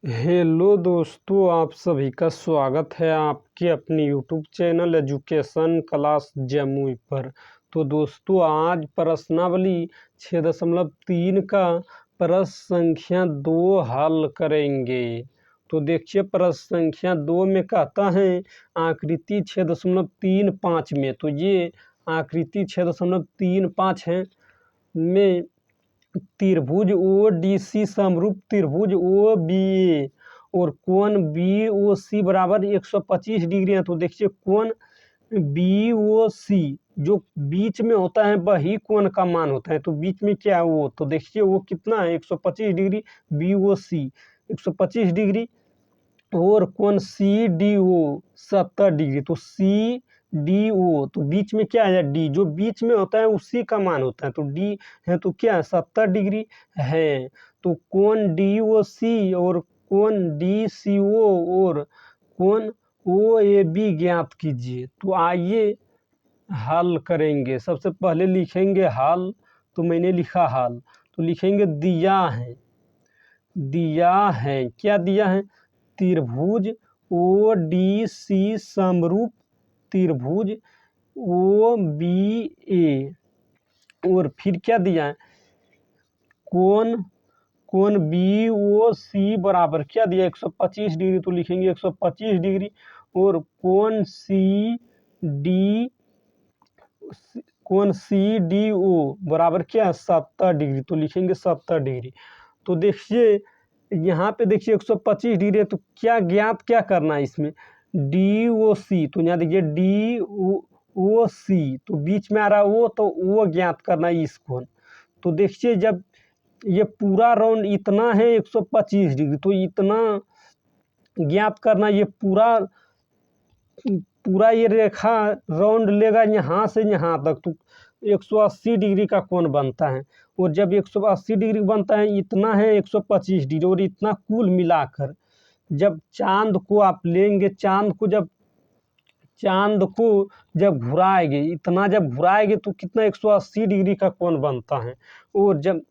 Hello दोस्तों, आप सभी का स्वागत है आपके अपने YouTube channel education class Jamui पर। तो दोस्तों, आज प्रश्नावली 6.3 का प्रश्न संख्या 2 हल करेंगे। तो देखिए, प्रश्न संख्या 2 में कहता है आकृति 6.35 में, तो ये आकृति 6.35 है में त्रिभुज ओ डी सी समरूप त्रिभुज ओ बी ए और कोण बी ओ सी बराबर 125 डिग्री है। तो देखिए, कोण बी ओ सी जो बीच में होता है वही कोण का मान होता है। तो बीच में क्या है वो, तो देखिए वो कितना है 125 डिग्री बी ओ सी 125 डिग्री और कोण सी डी ओ 70 डिग्री। तो सी डी ओ तो बीच में क्या है डी, जो बीच में होता है उसी का मान होता है। तो डी है तो क्या है 70 डिग्री है। तो कोण डी ओ सी और कोण डी सी ओ और कोण ओ ए बी ज्ञात कीजिए। तो आइए हल करेंगे। सबसे पहले लिखेंगे हल। तो मैंने लिखा हल, तो लिखेंगे दिया है, क्या दिया है, त्रिभुज ओ डी सी समरूप त्रिभुज ओ बी ए और फिर क्या दिया है कोण बी ओ सी बराबर क्या दिया 125 डिग्री। तो लिखेंगे 125 डिग्री और कोण सी डी ओ बराबर क्या है 70 डिग्री। तो लिखेंगे 70 डिग्री। तो देखिए यहाँ पे देखिए 125 डिग्री है, तो क्या ज्ञात क्या करना है इसमें, डी ओ सी। तो यहाँ देखिए डी ओ सी तो बीच में आ रहा है वो, तो वो ज्ञात करना है इस कोण। तो देखिए जब ये पूरा राउंड इतना है 125 डिग्री, तो इतना ज्ञात करना, ये पूरा ये रेखा राउंड लेगा यहाँ से यहाँ तक, तो 180 डिग्री का कोण बनता है। और जब 180 डिग्री बनता है, इतना है 125 डिग्री और इतना कुल मिलाकर जब चांद को आप लेंगे, चांद को जब घुराएंगे, इतना जब घुराएंगे तो कितना 180 डिग्री का कोण बनता है। और जब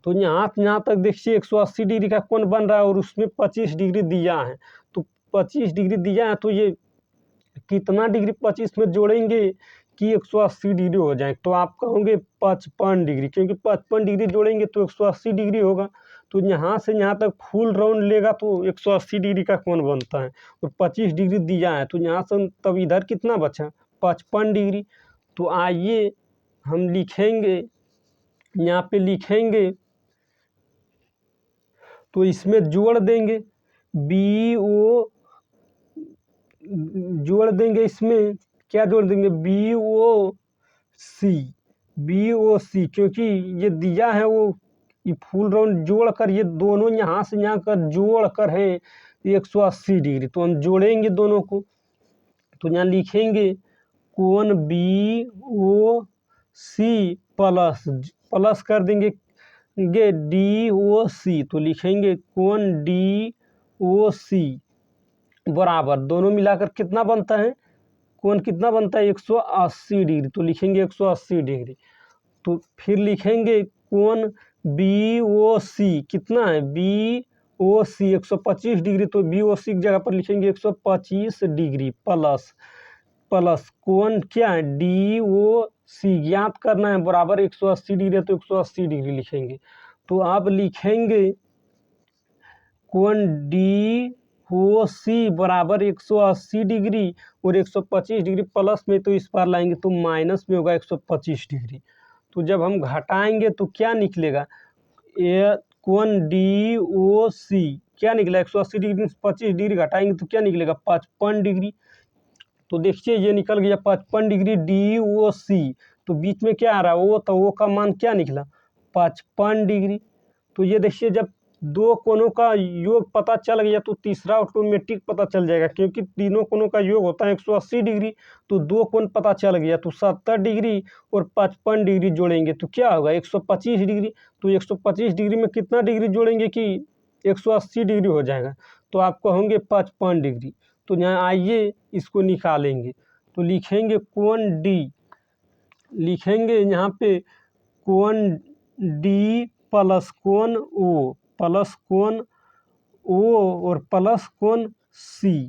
तो यहाँ तक देखिए 180 डिग्री का कोण बन रहा है और उसमें 25 डिग्री दिया है। तो 25 डिग्री दिया है, तो ये कितना डिग्री 25 में जोड़ेंगे कि 180 डिग्री हो जाए। तो आप कहोगे 55 डिग्री, क्योंकि 55 डिग्री जोड़ेंगे तो 180 डिग्री होगा। तो यहाँ से यहाँ तक फुल राउंड लेगा तो 180 डिग्री का कोण बनता है और 25 डिग्री दिया है। तो यहाँ से तब इधर कितना बचा 55 डिग्री। तो आइए हम लिखेंगे, यहाँ पे लिखेंगे, तो इसमें जोड़ देंगे बी ओ, जोड़ देंगे इसमें क्या जोड़ देंगे बी ओ सी, क्योंकि ये दिया है वो ये फुल राउंड जोड़ कर, ये दोनों यहाँ से यहाँ कर जोड़ कर है 180 डिग्री। तो हम जोड़ेंगे दोनों को। तो यहाँ लिखेंगे कोण बी ओ सी प्लस कर देंगे डी ओ सी। तो लिखेंगे कोण डी ओ सी बराबर दोनों मिलाकर कितना बनता है, कोण कितना बनता है 180 डिग्री। तो लिखेंगे 180 डिग्री। तो फिर लिखेंगे कोण बी ओ सी कितना है बी ओ सी 125 डिग्री। तो बी ओ सी की जगह पर लिखेंगे 125 डिग्री प्लस कोण क्या है डी ओ सी ज्ञात करना है बराबर 180 डिग्री, तो 180 डिग्री लिखेंगे। तो आप लिखेंगे कोण डी ओ सी बराबर 180 डिग्री और 125 डिग्री प्लस में, तो इस पार लाएंगे तो माइनस में होगा 125 डिग्री। तो जब हम घटाएंगे तो क्या निकलेगा, ये कोण डी ओ सी क्या निकला 180 डिग्री से 25 डिग्री घटाएंगे तो क्या निकलेगा 55 डिग्री। तो देखिए ये निकल गया 55 डिग्री डी ओ सी। तो बीच में क्या आ रहा है वो, तो वो का मान क्या निकला 55 डिग्री। तो ये देखिए जब दो कोणों का योग पता चल गया तो तीसरा ऑटोमेटिक पता चल जाएगा, क्योंकि तीनों कोणों का योग होता है 180 डिग्री। तो दो कोण पता चल गया, तो 70 डिग्री और 55 डिग्री जोड़ेंगे तो क्या होगा 125 डिग्री। तो 125 डिग्री में कितना डिग्री जोड़ेंगे कि 180 डिग्री हो जाएगा। तो आप कहोगे 55 डिग्री। तो यहाँ आइए इसको निकालेंगे। तो लिखेंगे कोण डी, लिखेंगे यहाँ पे कोण डी प्लस कोण ओ और प्लस कोण सी।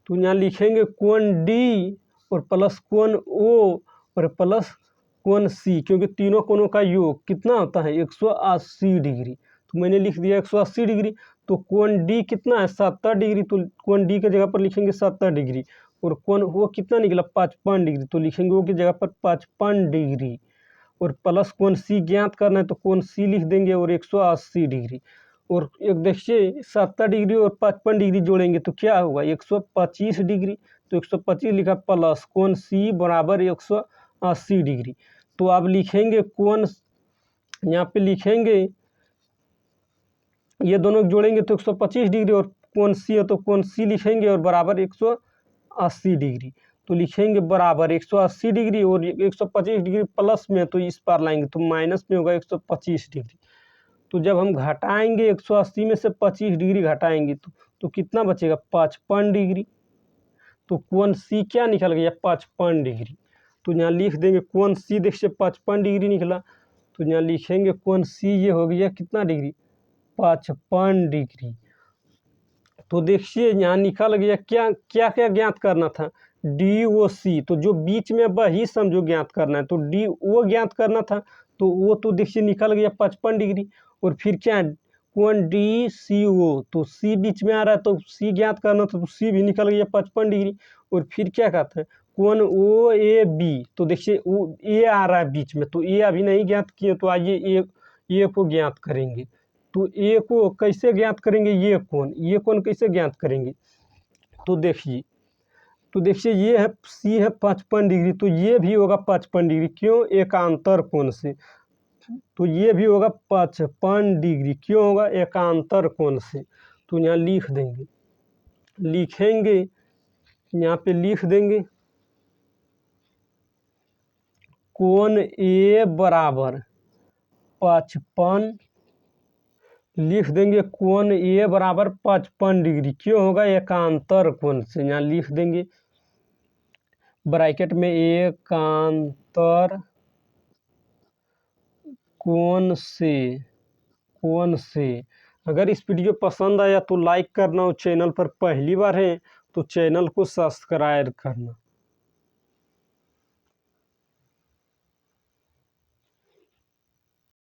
तो यहाँ लिखेंगे कोण डी और प्लस कोण ओ और प्लस कोण सी, क्योंकि तीनों कोणों का योग कितना होता है 180 डिग्री। तो मैंने लिख दिया 180 डिग्री। तो कोण डी कितना है 70 डिग्री, तो कोण डी की जगह पर लिखेंगे 70 डिग्री। और कोण वो कितना निकला 55 डिग्री, तो लिखेंगे वो की जगह पर 55 डिग्री। और प्लस कोण सी ज्ञात करना है तो कोण सी लिख देंगे और 180 डिग्री। और एक देखिए 70 डिग्री और 55 डिग्री जोड़ेंगे तो क्या होगा 125 डिग्री। तो 125 लिखा प्लस कोण सी बराबर 180 डिग्री। तो आप लिखेंगे कोण, यहाँ पे लिखेंगे ये दोनों जोड़ेंगे तो 125 डिग्री, और कोण सी है तो कोण सी लिखेंगे और बराबर 180 डिग्री। तो लिखेंगे बराबर 180 डिग्री और 125 डिग्री प्लस में, तो इस पार लाएंगे तो माइनस में होगा 125 डिग्री। तो जब हम घटाएंगे 180 में से 25 डिग्री घटाएंगे तो कितना बचेगा 55 डिग्री। तो कोण सी क्या निकल गया 55 डिग्री। तो यहाँ लिख देंगे कोण सी देखिए 55 डिग्री निकला। तो यहाँ लिखेंगे कोण सी ये हो गया कितना डिग्री 55 डिग्री। तो देखिए यहाँ निकल गया क्या क्या क्या ज्ञात करना था डी ओ सी। तो जो बीच में वही समझो ज्ञात करना है, तो डी ओ ज्ञात करना था। तो वो तो देखिए निकल गया 55 डिग्री। और फिर क्या कोण डी सी ओ, तो सी बीच में आ रहा है तो सी ज्ञात करना था, तो सी भी निकल गया 55 डिग्री। और फिर क्या कहते हैं कोण ओ ए बी, तो देखिए वो ए आ रहा है बीच में, तो ए अभी नहीं ज्ञात किए, तो आइए ए को ज्ञात करेंगे। तो ए को कैसे ज्ञात करेंगे, ये कोण कैसे ज्ञात करेंगे। तो देखिए ये है सी है 55 डिग्री, तो ये भी होगा 55 डिग्री, क्यों एकांतर कोण से। तो ये भी होगा 55 डिग्री, क्यों होगा एकांतर कोण से। तो यहाँ लिख देंगे, लिखेंगे यहाँ पे लिख देंगे कोण ए बराबर 55, लिख देंगे कोण ए बराबर 55 डिग्री, क्यों होगा एकांतर कोण से। यहाँ लिख देंगे ब्रैकेट में एकांतर कोण से। अगर इस वीडियो पसंद आया तो लाइक करना, और चैनल पर पहली बार है तो चैनल को सब्सक्राइब करना।